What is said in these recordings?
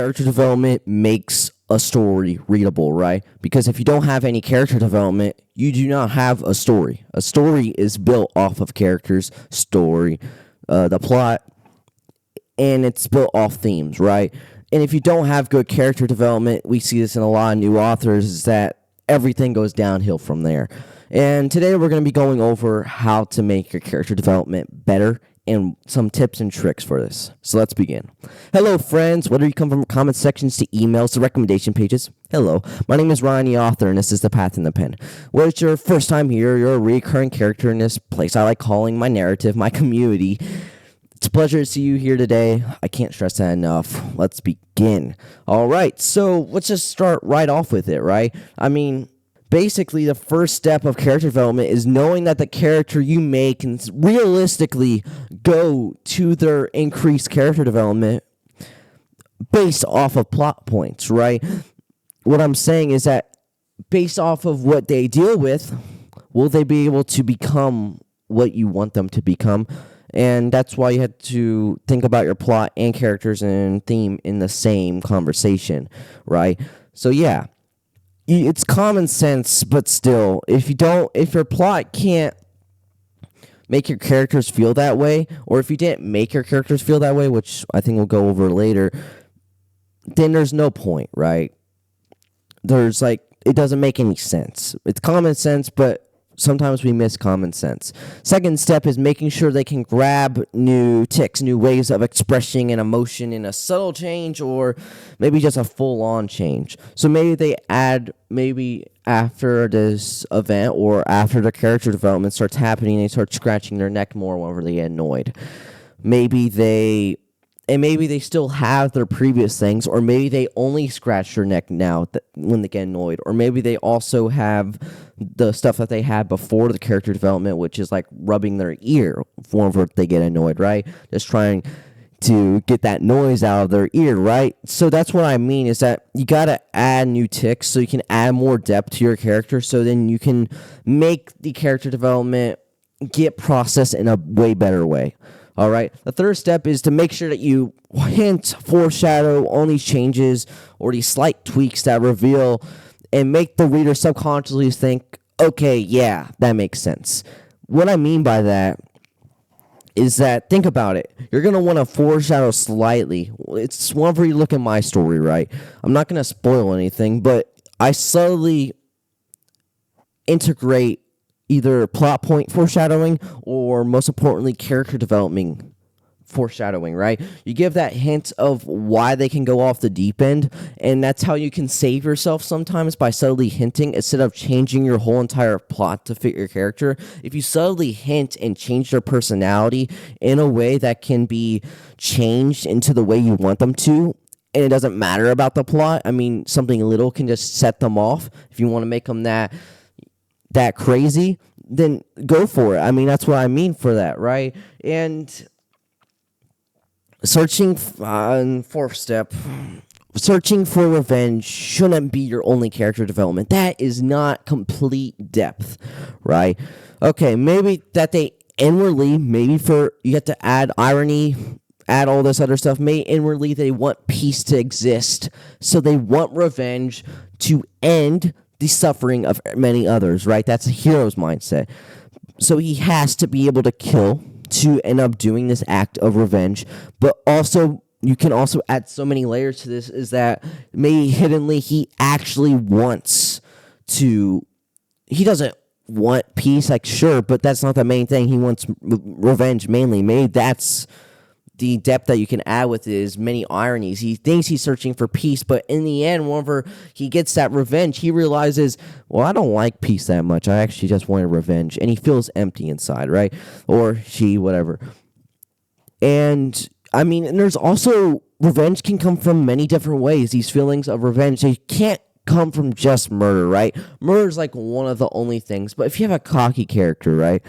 character development makes a story readable, right? Because if you don't have any character development, you do not have a story. A story is built off of characters, story, the plot, and it's built off themes, right? And if you don't have good character development, we see this in a lot of new authors, is that everything goes downhill from there. And today we're going to be going over how to make your character development better and some tips and tricks for this. So let's begin. Hello, friends. Whether you come from comment sections to emails to recommendation pages, hello. My name is Ryan, the author, and this is The Path in the Pen. Whether it's your first time here, you're a recurring character in this place I like calling my narrative, my community. It's a pleasure to see you here today. I can't stress that enough. Let's begin. All right, so let's just start right off with it, right? I mean, basically, the first step of character development is knowing that the character you make can realistically go to their increased character development based off of plot points, right? What I'm saying is that based off of what they deal with, will they be able to become what you want them to become? And that's why you have to think about your plot and characters and theme in the same conversation, right? So yeah, it's common sense, but still, if your plot can't make your characters feel that way, or if you didn't make your characters feel that way, which I think we'll go over later, then there's no point, right? It doesn't make any sense. It's common sense, but sometimes we miss common sense. Second step is making sure they can grab new tics, new ways of expressing an emotion in a subtle change or maybe just a full-on change. So maybe they add, maybe after this event or after the character development starts happening, they start scratching their neck more whenever they get annoyed. Maybe they still have their previous things, or maybe they only scratch their neck now when they get annoyed, or maybe they also have the stuff that they had before the character development, which is like rubbing their ear whenever they get annoyed, right? Just trying to get that noise out of their ear, right? So that's what I mean, is that you got to add new tics so you can add more depth to your character, so then you can make the character development get processed in a way better way. All right. The third step is to make sure that you foreshadow on these changes or these slight tweaks that reveal and make the reader subconsciously think, okay, yeah, that makes sense. What I mean by that is that, think about it. You're going to want to foreshadow slightly. It's whenever you look at my story, right? I'm not going to spoil anything, but I subtly integrate either plot point foreshadowing or, most importantly, character development foreshadowing, right? You give that hint of why they can go off the deep end, and that's how you can save yourself sometimes, by subtly hinting instead of changing your whole entire plot to fit your character. If you subtly hint and change their personality in a way that can be changed into the way you want them to, and it doesn't matter about the plot, I mean, something little can just set them off. If you want to make them that crazy, then go for it. I mean, that's what I mean for that, right? And fourth step, searching for revenge shouldn't be your only character development. That is not complete depth, right? Okay, maybe that they inwardly, you have to add irony, add all this other stuff. Maybe inwardly they want peace to exist, so they want revenge to end the suffering of many others, right? That's a hero's mindset. So he has to be able to kill to end up doing this act of revenge. But also, you can also add so many layers to this, is that maybe hiddenly he actually wants to, he doesn't want peace, like, sure, but that's not the main thing. He wants revenge mainly. Maybe that's the depth that you can add with his many ironies. He thinks he's searching for peace, but in the end, whenever he gets that revenge, he realizes, well, I don't like peace that much. I actually just wanted revenge. And he feels empty inside, right? Or she, whatever. And, I mean, and there's also, revenge can come from many different ways. These feelings of revenge, they can't come from just murder, right? Murder is like one of the only things. But if you have a cocky character, right?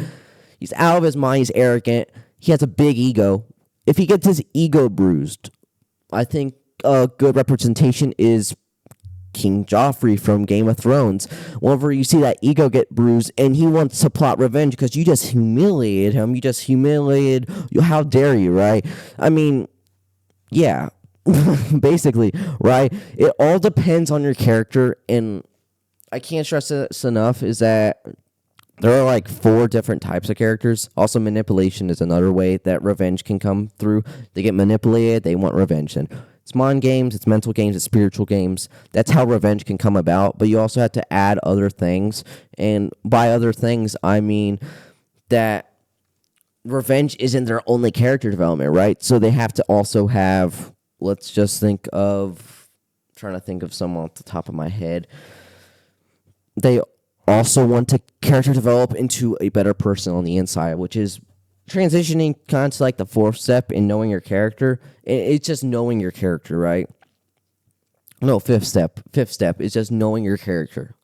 He's out of his mind, he's arrogant, he has a big ego. If he gets his ego bruised, I think a good representation is King Joffrey from Game of Thrones. Whenever you see that ego get bruised and he wants to plot revenge because you just humiliated him, how dare you, right? I mean, yeah, basically, right? It all depends on your character, and I can't stress this enough is that there are like four different types of characters. Also, manipulation is another way that revenge can come through. They get manipulated, they want revenge. And it's mind games, it's mental games, it's spiritual games. That's how revenge can come about. But you also have to add other things. And by other things, I mean that revenge isn't their only character development, right? So they have to also have, let's just think of, trying to think of someone off the top of my head. They also want to character develop into a better person on the inside, which is transitioning kind of to like the fourth step in knowing your character. It's just knowing your character, right? No, fifth step. Fifth step is just knowing your character.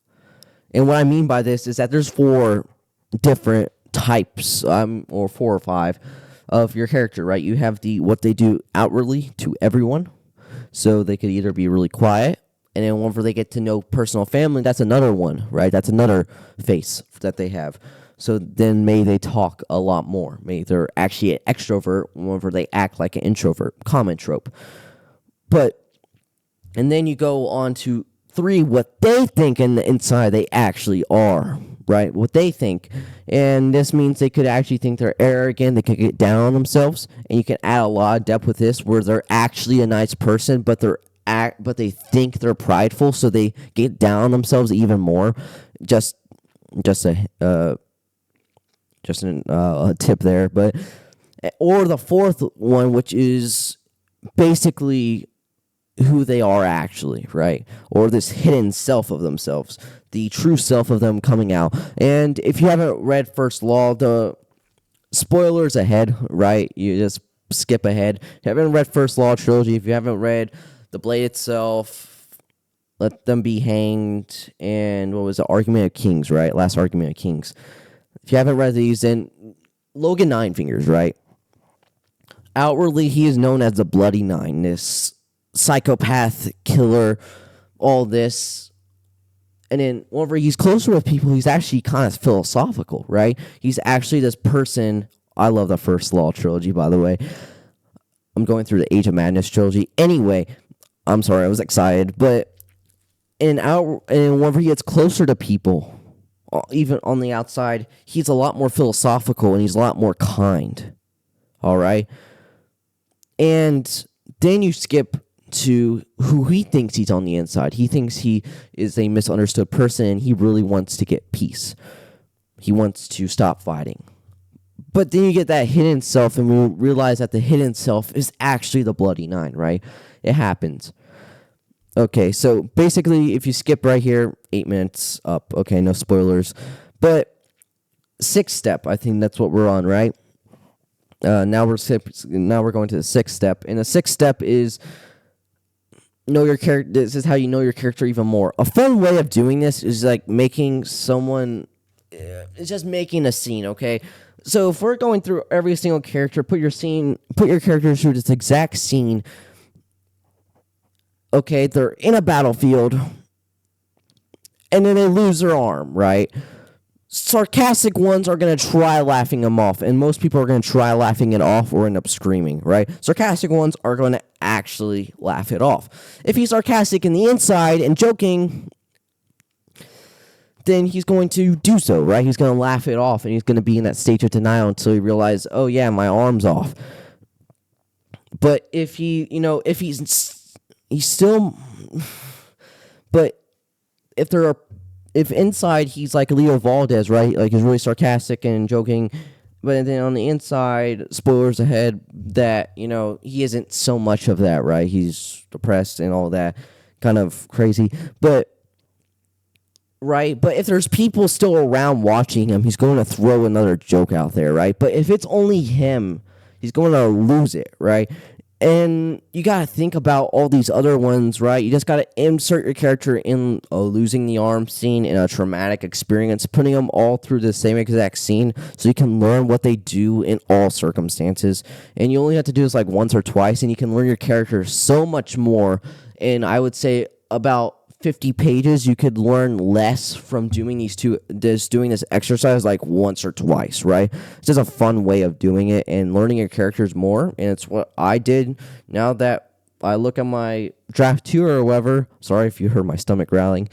And what I mean by this is that there's four different types, or four or five, of your character, right? You have the what they do outwardly to everyone. So they could either be really quiet, and then whenever they get to know personal family, that's another one, right? That's another face that they have. So then maybe they talk a lot more. Maybe they're actually an extrovert whenever they act like an introvert. Common trope. And then you go on to 3, what they think in the inside they actually are, right? What they think. And this means they could actually think they're arrogant, they could get down on themselves, and you can add a lot of depth with this where they're actually a nice person, but they think they're prideful, so they get down on themselves even more. Just a tip there, but or the fourth one, which is basically who they are actually, right? Or this hidden self of themselves, the true self of them coming out. And if you haven't read First Law, the spoilers ahead, right? You just skip ahead. If you haven't read First Law trilogy, if you haven't read The Blade itself, Let Them Be Hanged, and what was the Argument of Kings, right? Last Argument of Kings. If you haven't read these, then Logan Nine Fingers, right? Outwardly, he is known as the Bloody Nine, this psychopath, killer, all this. And then whenever he's closer with people, he's actually kind of philosophical, right? He's actually this person. I love the First Law trilogy, by the way. I'm going through the Age of Madness trilogy. Anyway, I'm sorry, I was excited. But whenever he gets closer to people, even on the outside, he's a lot more philosophical and he's a lot more kind. All right? And then you skip to who he thinks he's on the inside. He thinks he is a misunderstood person and he really wants to get peace. He wants to stop fighting. But then you get that hidden self and we realize that the hidden self is actually the Bloody Nine, right? It happens. Okay, so basically if you skip right here, 8 minutes up. Okay, no spoilers. But 6th step, I think that's what we're on, right? Now we're going to the 6th step. And the 6th step is know your character. This is how you know your character even more. A fun way of doing this is like making someone. It's just making a scene, okay? So if we're going through every single character, put your character through this exact scene. Okay, they're in a battlefield, and then they lose their arm, right? Sarcastic ones are going to try laughing them off, and most people are going to try laughing it off or end up screaming, right? Sarcastic ones are going to actually laugh it off. If he's sarcastic in the inside and joking, then he's going to do so, right? He's going to laugh it off, and he's going to be in that stage of denial until he realizes, oh yeah, my arm's off. But if he's still, but if inside he's like Leo Valdez, right? Like he's really sarcastic and joking, but then on the inside, spoilers ahead, that, he isn't so much of that, right? He's depressed and all that, kind of crazy. But if there's people still around watching him, he's going to throw another joke out there, right? But if it's only him, he's going to lose it, right? And you got to think about all these other ones, right? You just got to insert your character in a losing the arm scene, in a traumatic experience, putting them all through the same exact scene so you can learn what they do in all circumstances. And you only have to do this like once or twice, and you can learn your character so much more. And I would say about 50 pages, you could learn less from doing doing this exercise like once or twice, right? It's just a fun way of doing it and learning your characters more, and it's what I did. Now that I look at my draft 2 or whatever. Sorry if you heard my stomach growling.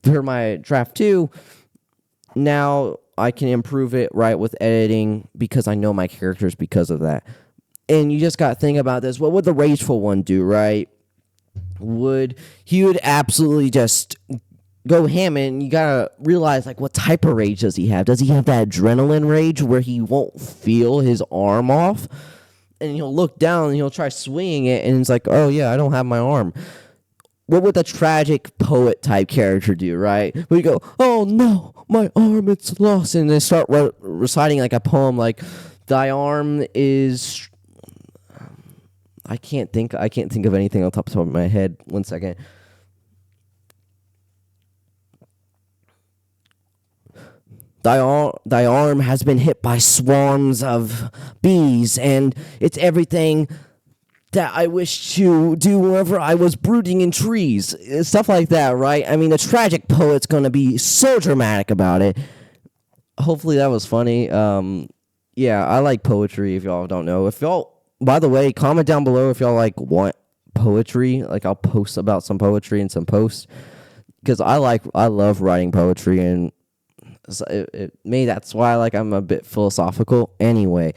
For my draft 2, now I can improve it right with editing because I know my characters because of that. And you just got to think about this. What would the rageful one do, right? He would absolutely just go ham, and you gotta realize, like, what type of rage does he have? Does he have that adrenaline rage where he won't feel his arm off? And he'll look down and he'll try swinging it, and it's like, oh yeah, I don't have my arm. What would the tragic poet type character do, right? Where you go, oh no, my arm, it's lost, and they start reciting like a poem, like, thy arm is. I can't think of anything on top of my head. 1 second. Thy arm has been hit by swarms of bees, and it's everything that I wish to do whenever I was brooding in trees. Stuff like that, right? I mean, a tragic poet's going to be so dramatic about it. Hopefully that was funny. Yeah, I like poetry, if y'all don't know. If y'all, by the way, comment down below if y'all like want poetry. Like, I'll post about some poetry in some posts. Because I love writing poetry, and that's why I'm a bit philosophical anyway.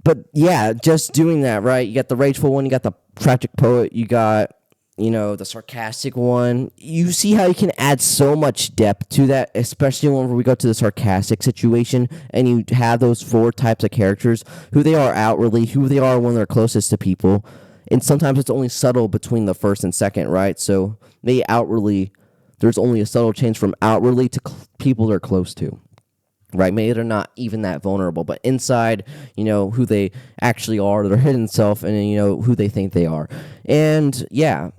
But yeah, just doing that, right? You got the rageful one, you got the tragic poet, you got, the sarcastic one. You see how you can add so much depth to that, especially when we go to the sarcastic situation and you have those 4 types of characters, who they are outwardly, who they are when they're closest to people. And sometimes it's only subtle between the first and second, right? So they outwardly, there's only a subtle change from outwardly to people they're close to, right? Maybe they're not even that vulnerable, but inside, who they actually are, their hidden self, and who they think they are. And yeah,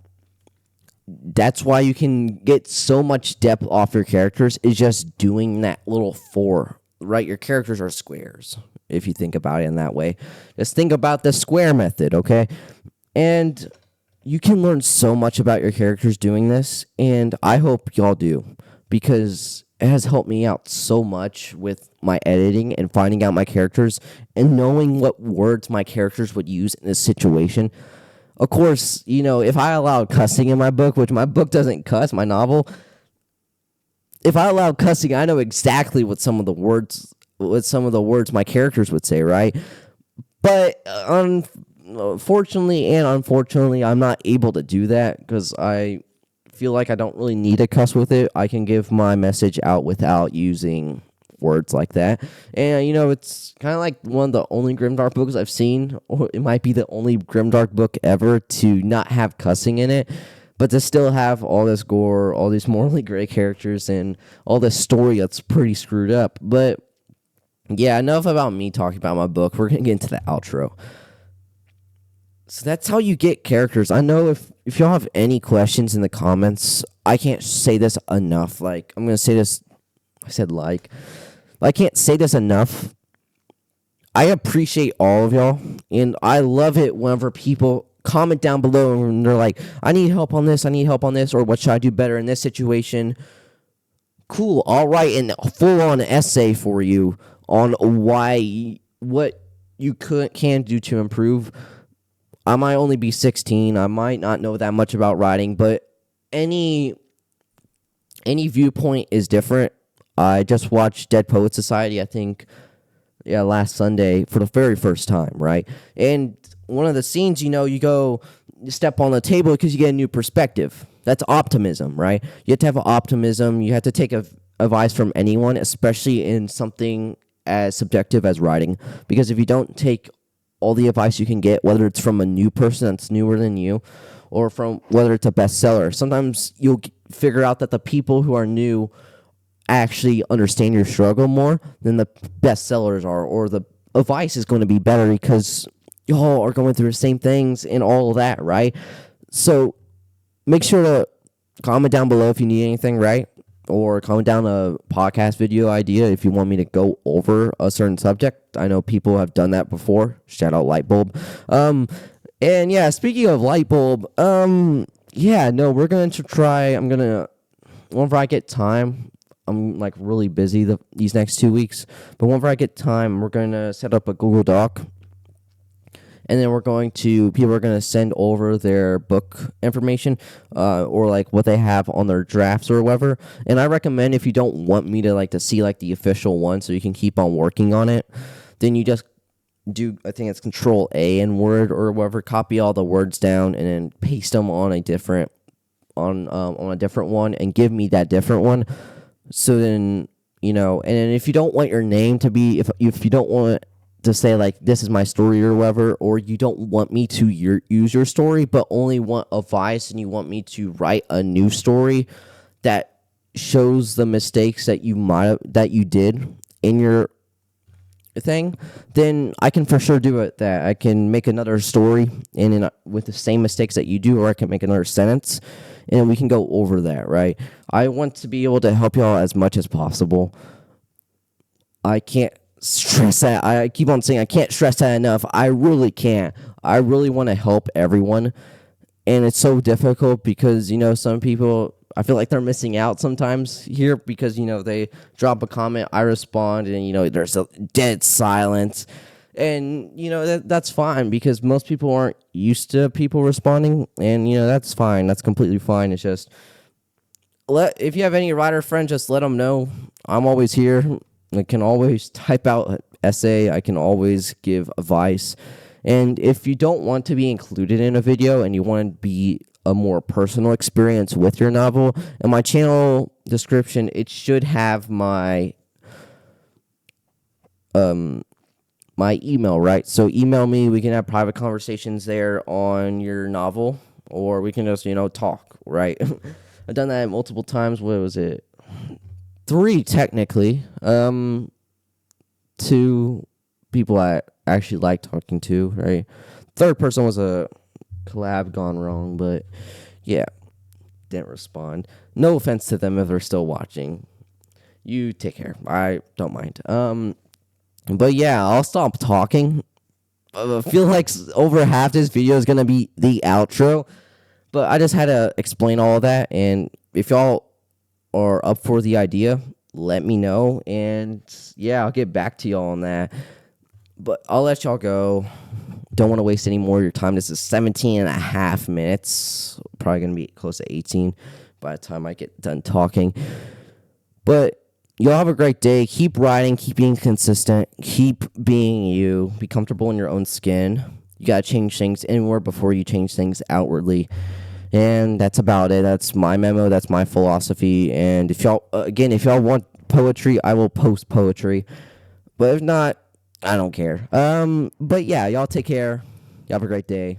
that's why you can get so much depth off your characters, is just doing that little 4, right? Your characters are squares, if you think about it in that way. Just think about the square method, okay? And you can learn so much about your characters doing this, and I hope y'all do, because it has helped me out so much with my editing and finding out my characters and knowing what words my characters would use in this situation. Of course, if I allowed cussing in my book, which my book doesn't cuss, my novel, if I allowed cussing, I know exactly what some of the words my characters would say, right? But fortunately and unfortunately, I'm not able to do that because I feel like I don't really need to cuss with it. I can give my message out without using words like that. And, it's kind of like one of the only grimdark books I've seen, or it might be the only grimdark book ever to not have cussing in it, but to still have all this gore, all these morally gray characters, and all this story that's pretty screwed up. But yeah, enough about me talking about my book. We're going to get into the outro. So that's how you get characters. I know if y'all have any questions in the comments, I can't say this enough. I'm going to say this, I said I can't say this enough. I appreciate all of y'all, and I love it whenever people comment down below and they're like, I need help on this, or what should I do better in this situation? Cool, I'll write a full-on essay for you on what you can do to improve. I might only be 16. I might not know that much about writing, but any viewpoint is different. I just watched Dead Poet Society, I think, last Sunday for the very first time, right? And one of the scenes, you step on the table because you get a new perspective. That's optimism, right? You have to have optimism. You have to take advice from anyone, especially in something as subjective as writing, because if you don't take all the advice you can get, whether it's from a new person that's newer than you, or from whether it's a bestseller, sometimes you'll figure out that the people who are new actually understand your struggle more than the bestsellers are, or the advice is going to be better because y'all are going through the same things and all of that, right? So make sure to comment down below if you need anything, right? Or comment down a podcast video idea if you want me to go over a certain subject. I know people have done that before. Shout out Lightbulb. And yeah, speaking of Lightbulb, we're going to try. Whenever I get time, I'm really busy these next 2 weeks, but whenever I get time, we're going to set up a Google Doc, and then people are going to send over their book information, or like what they have on their drafts or whatever. And I recommend, if you don't want me to like to see like the official one so you can keep on working on it, then you just do, I think it's Control A in Word or whatever, copy all the words down and then paste them on a different one and give me that different one. So then, and then if you don't want your name to be, if you don't want to say like this is my story or whatever, or you don't want me to use your story but only want advice and you want me to write a new story that shows the mistakes that you did in your thing, then I can for sure do it. That I can make another story with the same mistakes that you do, or I can make another sentence and we can go over that, right? I want to be able to help y'all as much as possible. I can't stress that. I keep on saying I can't stress that enough. I really can't. I really want to help everyone, and it's so difficult because some people, I feel like they're missing out sometimes here because they drop a comment, I respond, and there's a dead silence, and that's fine because most people aren't used to people responding, and that's fine. That's completely fine. It's just if you have any writer friends, just let them know I'm always here. I can always type out an essay. I can always give advice. And if you don't want to be included in a video and you want to be a more personal experience with your novel, in my channel description, it should have my my email, right? So email me. We can have private conversations there on your novel, or we can just, talk, right? I've done that multiple times. What was it? 3 technically. 2 people I actually like talking to, right? Third person was a collab gone wrong, but yeah, didn't respond. No offense to them if they're still watching. You take care. I don't mind. But yeah, I'll stop talking. I feel like over half this video is gonna be the outro, but I just had to explain all of that. And if y'all are up for the idea, let me know, and yeah, I'll get back to y'all on that. But I'll let y'all go. Don't want to waste any more of your time. This is 17 and a half minutes. Probably going to be close to 18 by the time I get done talking. But y'all have a great day. Keep writing. Keep being consistent. Keep being you. Be comfortable in your own skin. You got to change things inward before you change things outwardly. And that's about it. That's my memo. That's my philosophy. And if y'all want poetry, I will post poetry. But if not, I don't care. But yeah, y'all take care. Y'all have a great day.